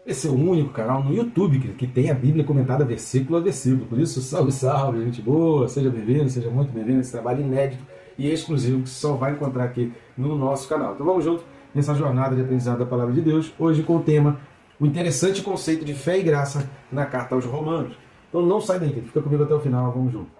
Esse é o único canal no YouTube que tem a Bíblia comentada versículo a versículo. Por isso, salve, salve, gente boa, seja bem-vindo, seja muito bem-vindo a esse trabalho inédito e exclusivo que você só vai encontrar aqui no nosso canal. Então vamos junto nessa jornada de aprendizado da Palavra de Deus, hoje com o tema o interessante conceito de fé e graça na carta aos Romanos. Então não sai daí, fica comigo até o final, vamos junto.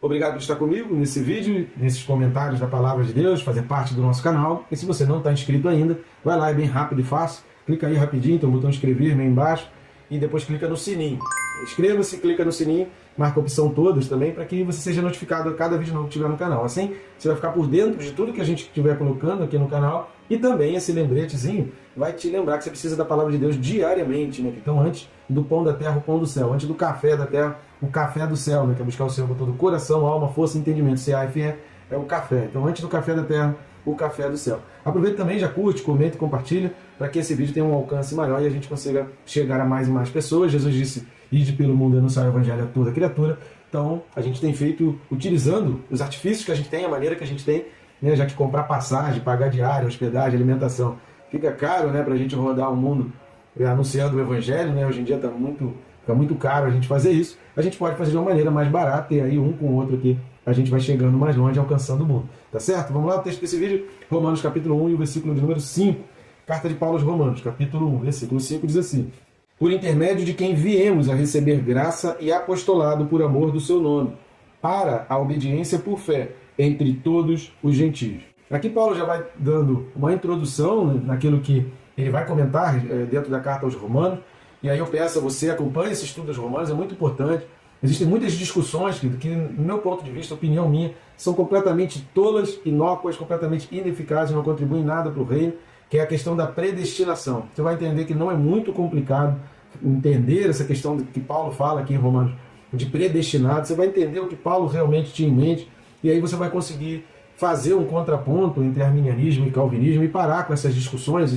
Obrigado por estar comigo nesse vídeo, nesses comentários da Palavra de Deus, fazer parte do nosso canal. E se você não está inscrito ainda, vai lá, é bem rápido e fácil. Clica aí rapidinho, tem o botão inscrever-me aí embaixo e depois clica no sininho. Inscreva-se, clica no sininho, marca a opção todas também para que você seja notificado a cada vídeo novo que tiver no canal. Assim, você vai ficar por dentro de tudo que a gente estiver colocando aqui no canal e também esse lembretezinho vai te lembrar que você precisa da Palavra de Deus diariamente, né? Então, antes do pão da terra, o pão do céu. Antes do café da terra, o café do céu, né? Que é buscar o Senhor com todo o coração, alma, força e entendimento. CAFE é o café. Então, antes do café da terra, o café do céu. Aproveita também, já curte, comenta e compartilha para que esse vídeo tenha um alcance maior e a gente consiga chegar a mais e mais pessoas. Jesus disse, ide pelo mundo e anunciar o evangelho a toda criatura. Então, a gente tem feito, utilizando os artifícios que a gente tem, a maneira que a gente tem, né? Já que comprar passagem, pagar diária, hospedagem, alimentação, fica caro, né, para a gente rodar o mundo anunciando o evangelho, né? Hoje em dia fica muito caro a gente fazer isso. A gente pode fazer de uma maneira mais barata e aí um com o outro aqui a gente vai chegando mais longe, alcançando o mundo. Tá certo? Vamos lá, o texto desse vídeo, Romanos capítulo 1 e o versículo de número 5. Carta de Paulo aos Romanos, capítulo 1, versículo 5 diz assim: por intermédio de quem viemos a receber graça e apostolado por amor do seu nome, para a obediência por fé entre todos os gentios. Aqui Paulo já vai dando uma introdução, né, naquilo que ele vai comentar dentro da carta aos Romanos. E aí eu peço a você, acompanhe esse estudo dos Romanos, é muito importante. Existem muitas discussões que, no meu ponto de vista, opinião minha, são completamente tolas, inócuas, completamente ineficazes, não contribuem nada para o reino, que é a questão da predestinação. Você vai entender que não é muito complicado entender essa questão que Paulo fala aqui em Romanos, de predestinado. Você vai entender o que Paulo realmente tinha em mente, e aí você vai conseguir fazer um contraponto entre arminianismo e calvinismo e parar com essas discussões,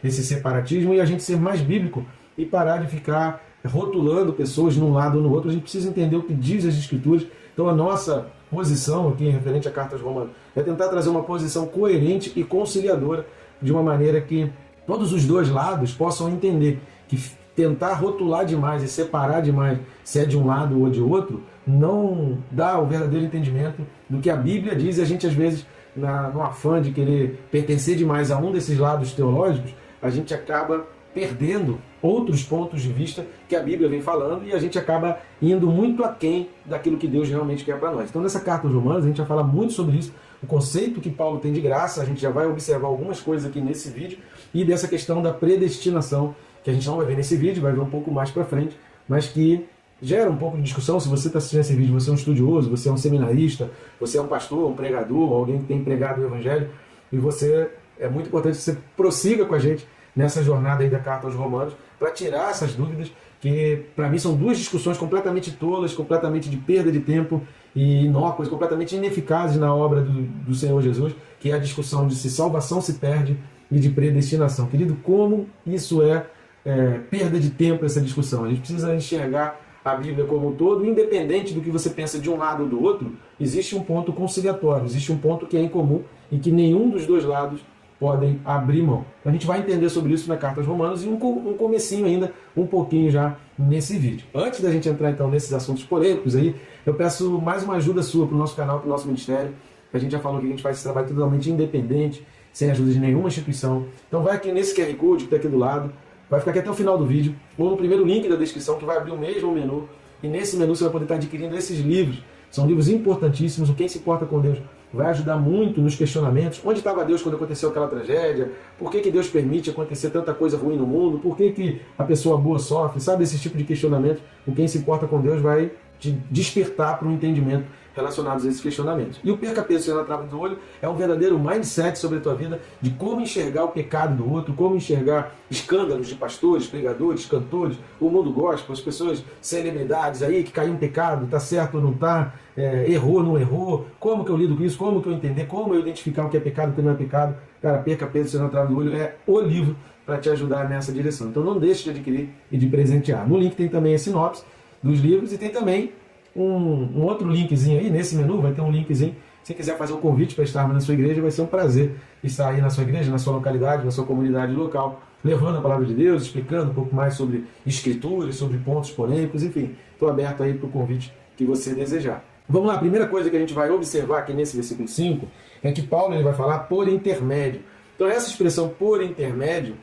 esse separatismo, e a gente ser mais bíblico e parar de ficar rotulando pessoas num lado ou no outro. A gente precisa entender o que diz as Escrituras. Então a nossa posição aqui, referente à carta aos Romanos, é tentar trazer uma posição coerente e conciliadora, de uma maneira que todos os dois lados possam entender que tentar rotular demais e separar demais, se é de um lado ou de outro, não dá o verdadeiro entendimento do que a Bíblia diz. E a gente, às vezes, no afã de querer pertencer demais a um desses lados teológicos, a gente acaba perdendo outros pontos de vista que a Bíblia vem falando e a gente acaba indo muito aquém daquilo que Deus realmente quer para nós. Então, nessa carta aos Romanos, a gente vai falar muito sobre isso, o conceito que Paulo tem de graça. A gente já vai observar algumas coisas aqui nesse vídeo, e dessa questão da predestinação, que a gente não vai ver nesse vídeo, vai ver um pouco mais para frente, mas que gera um pouco de discussão. Se você está assistindo esse vídeo, você é um estudioso, você é um seminarista, você é um pastor, um pregador, alguém que tem pregado o Evangelho, e é muito importante que você prossiga com a gente nessa jornada aí da carta aos Romanos, para tirar essas dúvidas, que para mim são duas discussões completamente tolas, completamente de perda de tempo e inócuas, completamente ineficazes na obra do Senhor Jesus, que é a discussão de se salvação se perde e de predestinação. Querido, como isso é perda de tempo, essa discussão? A gente precisa enxergar a Bíblia como um todo, independente do que você pensa de um lado ou do outro. Existe um ponto conciliatório, existe um ponto que é em comum e que nenhum dos dois lados podem abrir mão. Então a gente vai entender sobre isso na carta aos Romanos, e um comecinho ainda, um pouquinho já nesse vídeo. Antes da gente entrar então nesses assuntos polêmicos aí, eu peço mais uma ajuda sua para o nosso canal, para o nosso ministério. A gente já falou que a gente faz esse trabalho totalmente independente, sem ajuda de nenhuma instituição. Então vai aqui nesse QR Code que está aqui do lado, vai ficar aqui até o final do vídeo, ou no primeiro link da descrição, que vai abrir o mesmo menu, e nesse menu você vai poder estar adquirindo esses livros. São livros importantíssimos. O Quem se Importa com Deus vai ajudar muito nos questionamentos. Onde estava Deus quando aconteceu aquela tragédia? Por que Deus permite acontecer tanta coisa ruim no mundo? Por que a pessoa boa sofre? Sabe, esse tipo de questionamento, o Quem se Importa com Deus vai te despertar para um entendimento relacionados a esses questionamentos. E o Perca Peso Sem na Trave do Olho é um verdadeiro mindset sobre a tua vida, de como enxergar o pecado do outro, como enxergar escândalos de pastores, pregadores, cantores, o mundo gospel, as pessoas, celebridades aí que caiu em pecado, tá certo ou não tá, errou ou não errou, como que eu lido com isso, como que eu entender, como eu identificar o que é pecado e o que não é pecado. Cara, Perca Peso Sem na Trave do Olho é o livro para te ajudar nessa direção. Então não deixe de adquirir e de presentear. No link tem também a sinopse dos livros e tem também um outro linkzinho aí, nesse menu vai ter um linkzinho. Se quiser fazer um convite para estarmos na sua igreja, vai ser um prazer estar aí na sua igreja, na sua localidade, na sua comunidade local, levando a palavra de Deus, explicando um pouco mais sobre escrituras, sobre pontos polêmicos, enfim. Estou aberto aí para o convite que você desejar. Vamos lá, a primeira coisa que a gente vai observar aqui nesse versículo 5 é que Paulo ele vai falar por intermédio. Então essa expressão por intermédio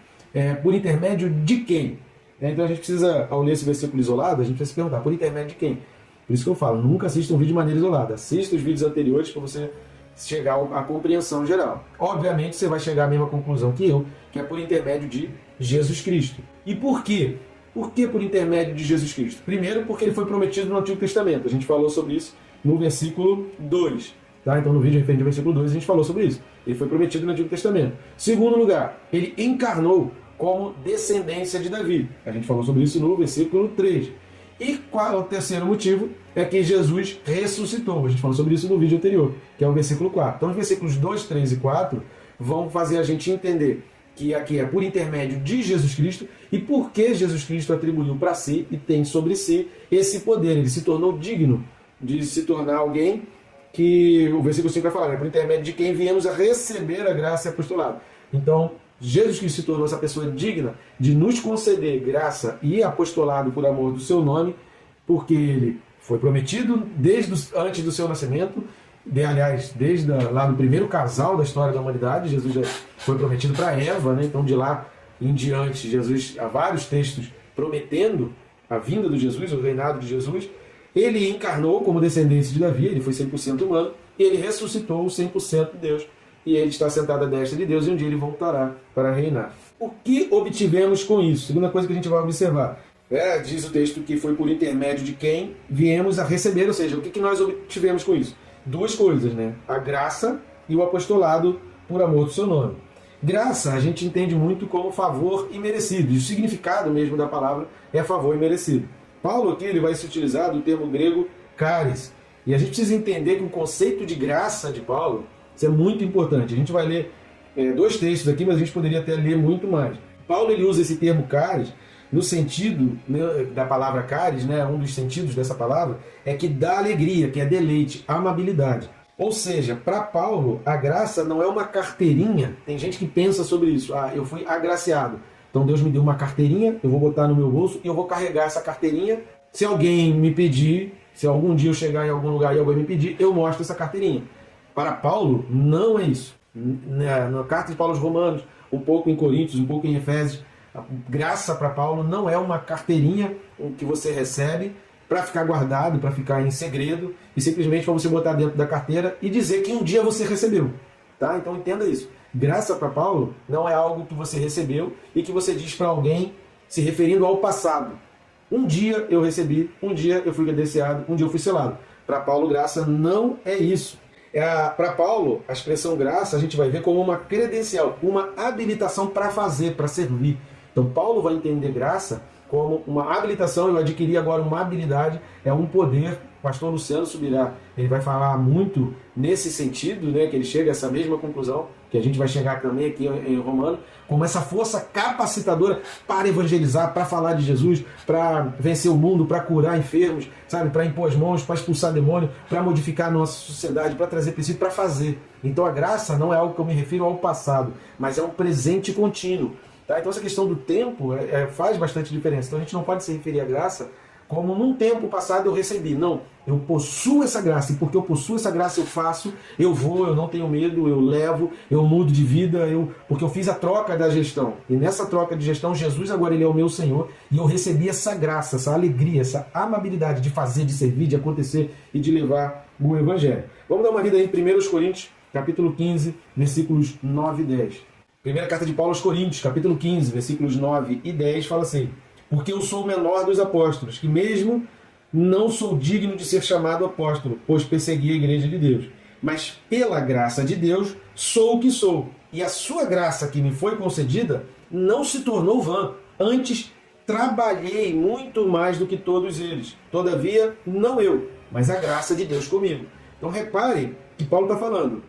de quem? Então a gente precisa, ao ler esse versículo isolado, a gente precisa se perguntar, por intermédio de quem? Por isso que eu falo, nunca assista um vídeo de maneira isolada. Assista os vídeos anteriores para você chegar à compreensão geral. Obviamente você vai chegar à mesma conclusão que eu, que é por intermédio de Jesus Cristo. E por quê? Por que por intermédio de Jesus Cristo? Primeiro, porque ele foi prometido no Antigo Testamento. A gente falou sobre isso no versículo 2. Tá? Então no vídeo referente ao versículo 2 a gente falou sobre isso. Ele foi prometido no Antigo Testamento. Segundo lugar, ele encarnou como descendência de Davi. A gente falou sobre isso no versículo 3. E qual é o terceiro motivo? É que Jesus ressuscitou. A gente falou sobre isso no vídeo anterior, que é o versículo 4. Então os versículos 2, 3 e 4 vão fazer a gente entender que aqui é por intermédio de Jesus Cristo e por que Jesus Cristo atribuiu para si e tem sobre si esse poder. Ele se tornou digno de se tornar alguém que o versículo 5 vai falar, né? Por intermédio de quem viemos a receber a graça e apostolado. Então, Jesus Cristo se tornou essa pessoa digna de nos conceder graça e apostolado por amor do seu nome, porque ele foi prometido antes do seu nascimento, aliás, desde lá do primeiro casal da história da humanidade. Jesus já foi prometido para Eva, né? Então de lá em diante, Jesus, há vários textos prometendo a vinda de Jesus, o reinado de Jesus. Ele encarnou como descendência de Davi, ele foi 100% humano, e ele ressuscitou 100% Deus. E ele está sentado à destra de Deus e um dia ele voltará para reinar. O que obtivemos com isso? Segunda coisa que a gente vai observar. Diz o texto que foi por intermédio de quem viemos a receber, ou seja, o que nós obtivemos com isso? Duas coisas, né? A graça e o apostolado por amor do seu nome. Graça a gente entende muito como favor imerecido, e o significado mesmo da palavra é favor imerecido. Paulo aqui ele vai se utilizar do termo grego charis, e a gente precisa entender que o conceito de graça de Paulo, isso é muito importante. A gente vai ler dois textos aqui, mas a gente poderia até ler muito mais. Paulo ele usa esse termo charis no sentido, né, da palavra charis, né, um dos sentidos dessa palavra é que dá alegria, que é deleite, amabilidade. Ou seja, para Paulo, a graça não é uma carteirinha. Tem gente que pensa sobre isso. Eu fui agraciado. Então Deus me deu uma carteirinha, eu vou botar no meu bolso e eu vou carregar essa carteirinha. Se alguém me pedir, se algum dia eu chegar em algum lugar e alguém me pedir, eu mostro essa carteirinha. Para Paulo, não é isso. Na carta de Paulo aos Romanos, um pouco em Coríntios, um pouco em Efésios, a graça para Paulo não é uma carteirinha que você recebe para ficar guardado, para ficar em segredo, e simplesmente para você botar dentro da carteira e dizer que um dia você recebeu. Tá? Então entenda isso. Graça para Paulo não é algo que você recebeu e que você diz para alguém se referindo ao passado. Um dia eu recebi, um dia eu fui agraciado, um dia eu fui selado. Para Paulo, graça não é isso. Para Paulo, a expressão graça a gente vai ver como uma credencial, uma habilitação para fazer, para servir. Então Paulo vai entender graça como uma habilitação. Eu adquiri agora uma habilidade, é um poder. O pastor Luciano Subirá, ele vai falar muito nesse sentido, né, que ele chega a essa mesma conclusão, que a gente vai chegar também aqui em Romano, como essa força capacitadora para evangelizar, para falar de Jesus, para vencer o mundo, para curar enfermos, sabe, para impor as mãos, para expulsar demônio, para modificar a nossa sociedade, para trazer princípio, para fazer. Então a graça não é algo que eu me refiro ao passado, mas é um presente contínuo. Tá? Então essa questão do tempo faz bastante diferença. Então a gente não pode se referir à graça como num tempo passado eu recebi. Não, eu possuo essa graça, e porque eu possuo essa graça eu faço, eu vou, eu não tenho medo, eu levo, eu mudo de vida, porque eu fiz a troca da gestão. E nessa troca de gestão, Jesus agora ele é o meu Senhor, e eu recebi essa graça, essa alegria, essa amabilidade de fazer, de servir, de acontecer e de levar o Evangelho. Vamos dar uma lida aí em 1 Coríntios, capítulo 15, versículos 9 e 10. Primeira carta de Paulo aos Coríntios, capítulo 15, versículos 9 e 10, fala assim: porque eu sou o menor dos apóstolos, que mesmo não sou digno de ser chamado apóstolo, pois persegui a igreja de Deus. Mas pela graça de Deus sou o que sou. E a sua graça que me foi concedida não se tornou vã. Antes trabalhei muito mais do que todos eles. Todavia, não eu, mas a graça de Deus comigo. Então repare que Paulo está falando.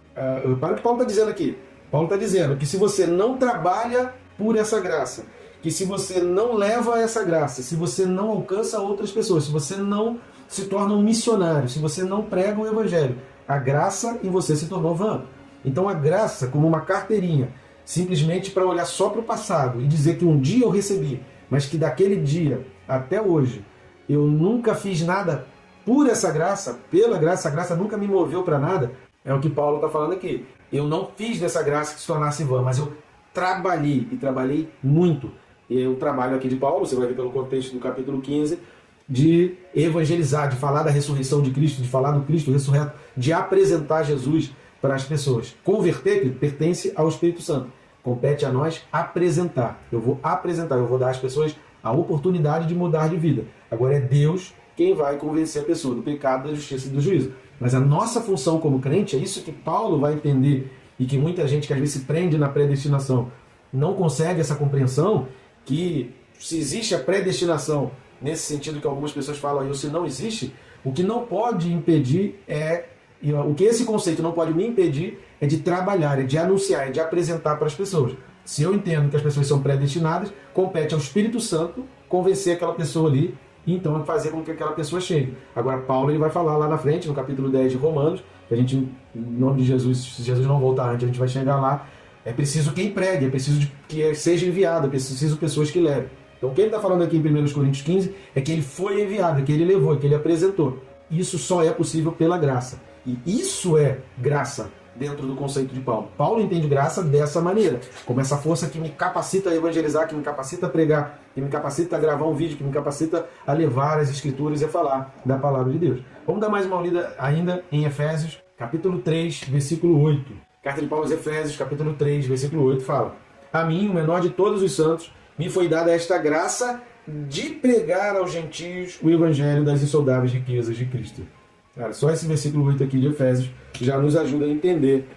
Repare o que Paulo está dizendo aqui. Paulo está dizendo que se você não trabalha por essa graça, que se você não leva essa graça, se você não alcança outras pessoas, se você não se torna um missionário, se você não prega o evangelho, a graça em você se tornou vã. Então a graça, como uma carteirinha, simplesmente para olhar só para o passado e dizer que um dia eu recebi, mas que daquele dia até hoje eu nunca fiz nada por essa graça, pela graça, a graça nunca me moveu para nada, é o que Paulo está falando aqui. Eu não fiz dessa graça que se tornasse vã, mas eu trabalhei, e trabalhei muito. E o trabalho aqui de Paulo, você vai ver pelo contexto do capítulo 15, de evangelizar, de falar da ressurreição de Cristo, de falar do Cristo ressurreto, de apresentar Jesus para as pessoas. Converter pertence ao Espírito Santo. Compete a nós apresentar. Eu vou apresentar, eu vou dar às pessoas a oportunidade de mudar de vida. Agora é Deus quem vai convencer a pessoa do pecado, da justiça e do juízo. Mas a nossa função como crente, é isso que Paulo vai entender, e que muita gente que às vezes se prende na predestinação não consegue essa compreensão, que se existe a predestinação, nesse sentido que algumas pessoas falam, ou se não existe, o que não pode impedir o que esse conceito não pode me impedir é de trabalhar, é de anunciar, é de apresentar para as pessoas. Se eu entendo que as pessoas são predestinadas, compete ao Espírito Santo convencer aquela pessoa ali, e então fazer com que aquela pessoa chegue. Agora Paulo ele vai falar lá na frente, no capítulo 10 de Romanos, que a gente, em nome de Jesus, se Jesus não voltar antes, a gente vai chegar lá, é preciso quem pregue, é preciso que seja enviado, é preciso pessoas que levem. Então o que ele está falando aqui em 1 Coríntios 15 é que ele foi enviado, é que ele levou, é que ele apresentou. Isso só é possível pela graça. E isso é graça dentro do conceito de Paulo. Paulo entende graça dessa maneira, como essa força que me capacita a evangelizar, que me capacita a pregar, que me capacita a gravar um vídeo, que me capacita a levar as escrituras e a falar da palavra de Deus. Vamos dar mais uma lida ainda em Efésios, capítulo 3, versículo 8. Carta de Paulo aos Efésios, capítulo 3, versículo 8, fala: A mim, o menor de todos os santos, me foi dada esta graça de pregar aos gentios o evangelho das insondáveis riquezas de Cristo. Cara, só esse versículo 8 aqui de Efésios já nos ajuda a entender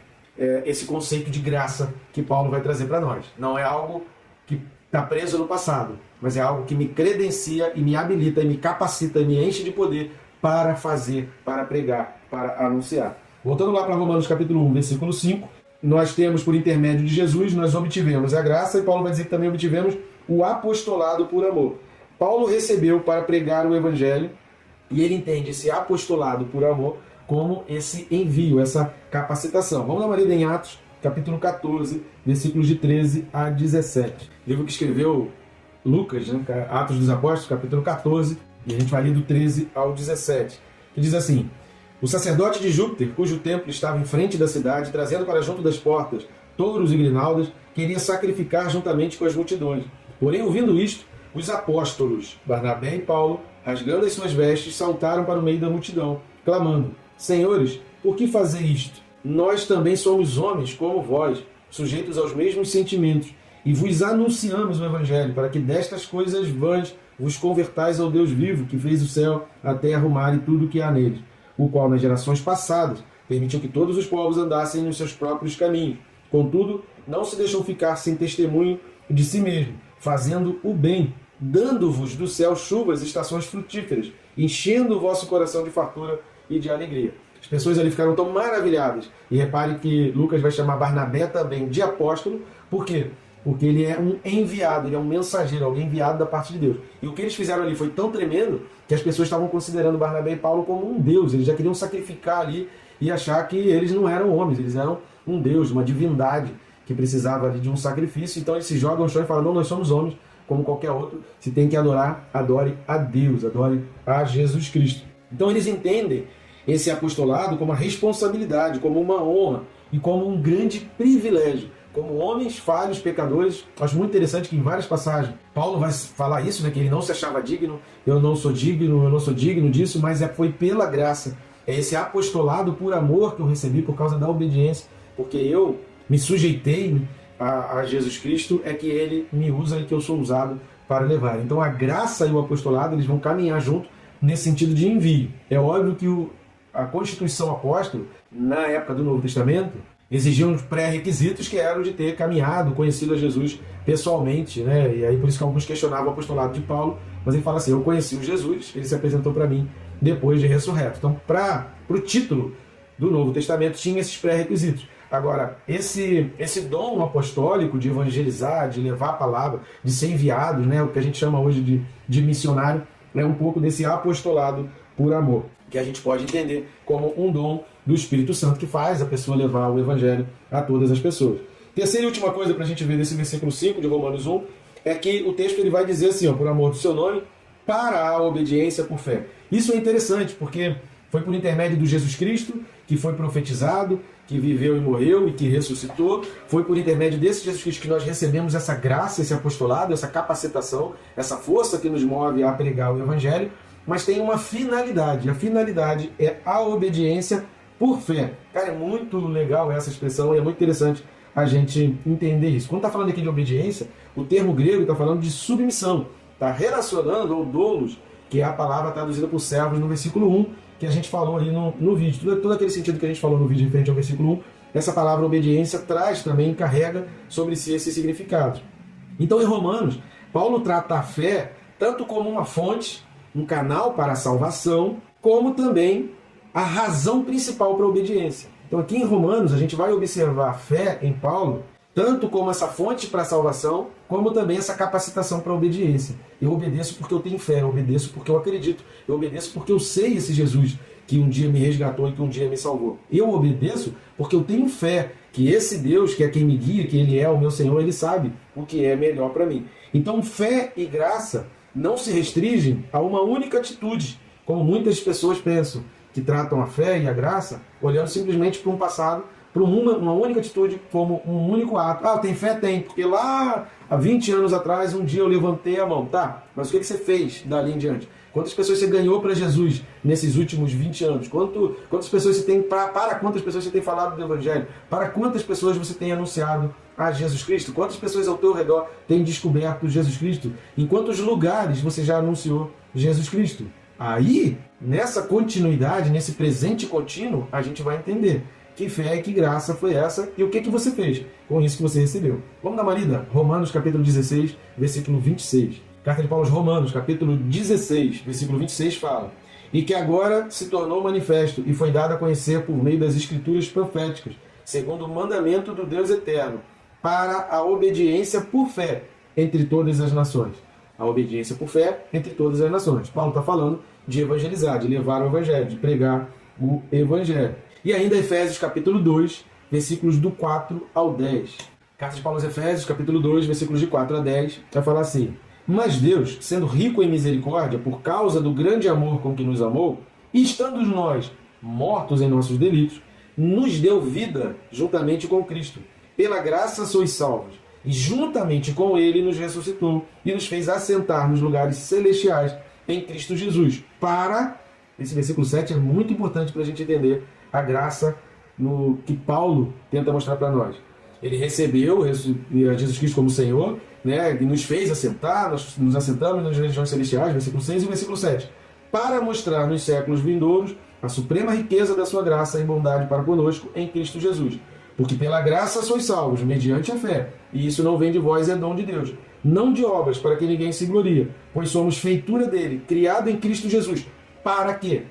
esse conceito de graça que Paulo vai trazer para nós. Não é algo que está preso no passado, mas é algo que me credencia e me habilita, e me capacita, e me enche de poder para fazer, para pregar, para anunciar. Voltando lá para Romanos capítulo 1, versículo 5, nós temos por intermédio de Jesus, nós obtivemos a graça, e Paulo vai dizer que também obtivemos o apostolado por amor. Paulo recebeu para pregar o evangelho, e ele entende esse apostolado por amor como esse envio, essa capacitação. Vamos dar uma lida em Atos, capítulo 14, versículos de 13 a 17. Livro que escreveu Lucas, né? Atos dos Apóstolos, capítulo 14, e a gente vai ler do 13 ao 17, que diz assim: O sacerdote de Júpiter, cujo templo estava em frente da cidade, trazendo para junto das portas touros e grinaldas, queria sacrificar juntamente com as multidões. Porém, ouvindo isto, os apóstolos, Barnabé e Paulo, rasgando as suas vestes, saltaram para o meio da multidão, clamando: Senhores, por que fazer isto? Nós também somos homens como vós, sujeitos aos mesmos sentimentos, e vos anunciamos o Evangelho, para que destas coisas vãs vos convertais ao Deus vivo, que fez o céu, a terra, o mar e tudo o que há neles, o qual nas gerações passadas permitiu que todos os povos andassem nos seus próprios caminhos. Contudo, não se deixou ficar sem testemunho de si mesmo, fazendo o bem, dando-vos do céu chuvas e estações frutíferas, enchendo o vosso coração de fartura e de alegria. As pessoas ali ficaram tão maravilhadas. E repare que Lucas vai chamar Barnabé também de apóstolo. Por quê? Porque ele é um enviado, ele é um mensageiro, alguém enviado da parte de Deus. E o que eles fizeram ali foi tão tremendo que as pessoas estavam considerando Barnabé e Paulo como um Deus. Eles já queriam sacrificar ali e achar que eles não eram homens, eles eram um Deus, uma divindade que precisava ali de um sacrifício. Então eles se jogam no chão e falam: não, nós somos homens, como qualquer outro. Se tem que adorar, adore a Deus, adore a Jesus Cristo. Então eles entendem esse apostolado como uma responsabilidade, como uma honra e como um grande privilégio. Como homens falhos, pecadores. Acho muito interessante que em várias passagens Paulo vai falar isso, né, que ele não se achava digno, eu não sou digno disso, mas foi pela graça. É esse apostolado por amor que eu recebi por causa da obediência, porque eu me sujeitei a Jesus Cristo, é que ele me usa e que eu sou usado para levar. Então a graça e o apostolado eles vão caminhar junto nesse sentido de envio. É óbvio que a Constituição Apóstolo, na época do Novo Testamento, exigia uns pré-requisitos que eram de ter caminhado, conhecido a Jesus pessoalmente, né? E aí por isso que alguns questionavam o apostolado de Paulo, mas ele fala assim: eu conheci o Jesus, ele se apresentou para mim depois de ressurreto. Então, para o título do Novo Testamento tinha esses pré-requisitos. Agora, esse dom apostólico de evangelizar, de levar a palavra, de ser enviado, né? O que a gente chama hoje de missionário, é um pouco desse apostolado por amor, que a gente pode entender como um dom do Espírito Santo que faz a pessoa levar o Evangelho a todas as pessoas. Terceira e última coisa para a gente ver desse versículo 5 de Romanos 1 é que o texto ele vai dizer assim, ó, por amor do seu nome, para a obediência por fé. Isso é interessante, porque foi por intermédio do Jesus Cristo que foi profetizado, que viveu e morreu e que ressuscitou. Foi por intermédio desse Jesus Cristo que nós recebemos essa graça, esse apostolado, essa capacitação, essa força que nos move a pregar o Evangelho. Mas tem uma finalidade. A finalidade é a obediência por fé. Cara, é muito legal essa expressão e é muito interessante a gente entender isso. Quando está falando aqui de obediência, o termo grego está falando de submissão. Está relacionando ao doulos, que é a palavra traduzida por servos no versículo 1, que a gente falou ali no vídeo. Todo aquele sentido que a gente falou no vídeo referente ao versículo 1, essa palavra obediência traz também, carrega sobre si esse significado. Então, em Romanos, Paulo trata a fé tanto como uma fonte, um canal para a salvação, como também a razão principal para a obediência. Então aqui em Romanos a gente vai observar a fé em Paulo tanto como essa fonte para a salvação, como também essa capacitação para a obediência. Eu obedeço porque eu tenho fé, eu obedeço porque eu acredito, eu obedeço porque eu sei esse Jesus que um dia me resgatou e que um dia me salvou. Eu obedeço porque eu tenho fé que esse Deus, que é quem me guia, que Ele é o meu Senhor, Ele sabe o que é melhor para mim. Então fé e graça não se restringem a uma única atitude, como muitas pessoas pensam, que tratam a fé e a graça olhando simplesmente para um passado, para uma única atitude, como um único ato. Ah, tem fé? Tem, porque lá há 20 anos atrás, um dia eu levantei a mão. Tá, mas o que você fez dali em diante? Quantas pessoas você ganhou para Jesus nesses últimos 20 anos? Quantas pessoas você tem, para quantas pessoas você tem falado do Evangelho? Para quantas pessoas você tem anunciado a Jesus Cristo? Quantas pessoas ao teu redor têm descoberto Jesus Cristo? Em quantos lugares você já anunciou Jesus Cristo? Aí, nessa continuidade, nesse presente contínuo, a gente vai entender que fé e que graça foi essa e o que você fez com isso que você recebeu. Vamos dar uma lida? Romanos capítulo 16, versículo 26. Carta de Paulo aos Romanos, capítulo 16, versículo 26 fala: e que agora se tornou manifesto e foi dado a conhecer por meio das escrituras proféticas, segundo o mandamento do Deus eterno, para a obediência por fé entre todas as nações. A obediência por fé entre todas as nações. Paulo está falando de evangelizar, de levar o evangelho, de pregar o evangelho. E ainda Efésios capítulo 2, versículos do 4 ao 10. Carta de Paulo aos Efésios, capítulo 2, versículos de 4 a 10, vai falar assim: mas Deus, sendo rico em misericórdia, por causa do grande amor com que nos amou, e estando nós mortos em nossos delitos, nos deu vida juntamente com Cristo. Pela graça sois salvos, e juntamente com Ele nos ressuscitou e nos fez assentar nos lugares celestiais em Cristo Jesus. Esse versículo 7 é muito importante para a gente entender a graça no que Paulo tenta mostrar para nós. Ele recebeu Jesus Cristo como Senhor, né, e nos fez assentar, nós nos assentamos nas regiões celestiais, versículo 6 e versículo 7, para mostrar nos séculos vindouros a suprema riqueza da sua graça e bondade para conosco em Cristo Jesus. Porque pela graça sois salvos, mediante a fé, e isso não vem de vós, é dom de Deus, não de obras, para que ninguém se glorie, pois somos feitura dele, criado em Cristo Jesus. Para quê?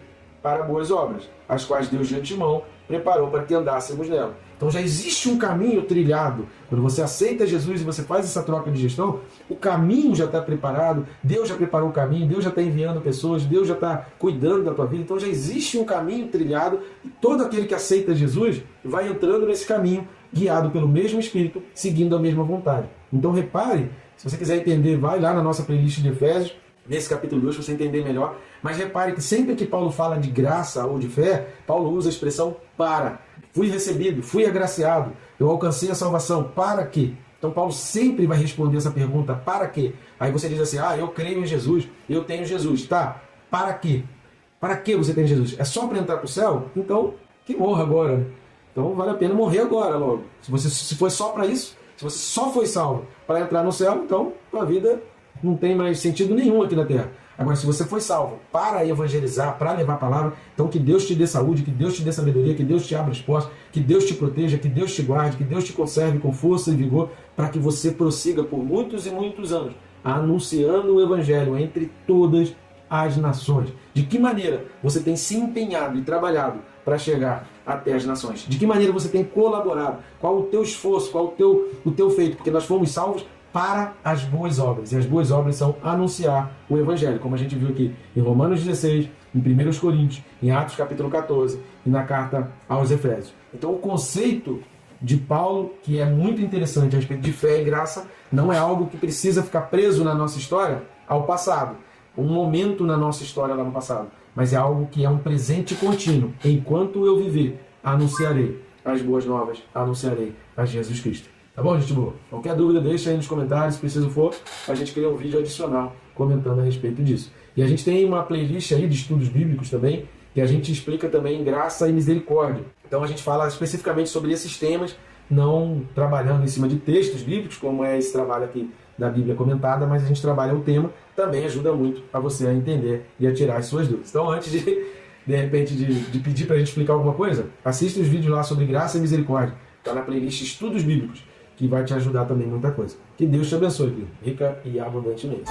Para boas obras, as quais Deus de antemão preparou para que andássemos nela. Então já existe um caminho trilhado. Quando você aceita Jesus e você faz essa troca de gestão, o caminho já está preparado, Deus já preparou o caminho, Deus já está enviando pessoas, Deus já está cuidando da tua vida. Então já existe um caminho trilhado e todo aquele que aceita Jesus vai entrando nesse caminho, guiado pelo mesmo Espírito, seguindo a mesma vontade. Então repare, se você quiser entender, vai lá na nossa playlist de Efésios, nesse capítulo 2, para você entender melhor. Mas repare que sempre que Paulo fala de graça ou de fé, Paulo usa a expressão para. Fui recebido, fui agraciado, eu alcancei a salvação. Para quê? Então Paulo sempre vai responder essa pergunta, para quê? Aí você diz assim, eu creio em Jesus, eu tenho Jesus. Tá, para quê? Para que você tem Jesus? É só para entrar para o céu? Então, que morra agora. Então vale a pena morrer agora logo. Se for só para isso, se você só foi salvo para entrar no céu, então tua vida não tem mais sentido nenhum aqui na terra. Agora, se você foi salvo para evangelizar, para levar a palavra, então que Deus te dê saúde, que Deus te dê sabedoria, que Deus te abra as portas, que Deus te proteja, que Deus te guarde, que Deus te conserve com força e vigor, para que você prossiga por muitos e muitos anos, anunciando o evangelho entre todas as nações. De que maneira você tem se empenhado e trabalhado para chegar até as nações? De que maneira você tem colaborado? Qual o teu esforço? Qual o teu feito? Porque nós fomos salvos para as boas obras. E as boas obras são anunciar o Evangelho, como a gente viu aqui em Romanos 16, em 1 Coríntios, em Atos capítulo 14 e na carta aos Efésios. Então o conceito de Paulo, que é muito interessante a respeito de fé e graça, não é algo que precisa ficar preso na nossa história ao passado, um momento na nossa história lá no passado, mas é algo que é um presente contínuo. Enquanto eu viver, anunciarei as boas novas, anunciarei a Jesus Cristo. Tá bom, gente boa? Qualquer dúvida, deixa aí nos comentários, se preciso for, a gente cria um vídeo adicional comentando a respeito disso. E a gente tem uma playlist aí de estudos bíblicos também, que a gente explica também graça e misericórdia. Então a gente fala especificamente sobre esses temas, não trabalhando em cima de textos bíblicos, como é esse trabalho aqui da Bíblia comentada, mas a gente trabalha o tema, também ajuda muito a você a entender e a tirar as suas dúvidas. Então antes de repente, de pedir para a gente explicar alguma coisa, assista os vídeos lá sobre graça e misericórdia. Está na playlist Estudos Bíblicos, que vai te ajudar também muita coisa. Que Deus te abençoe, rica e abundantemente.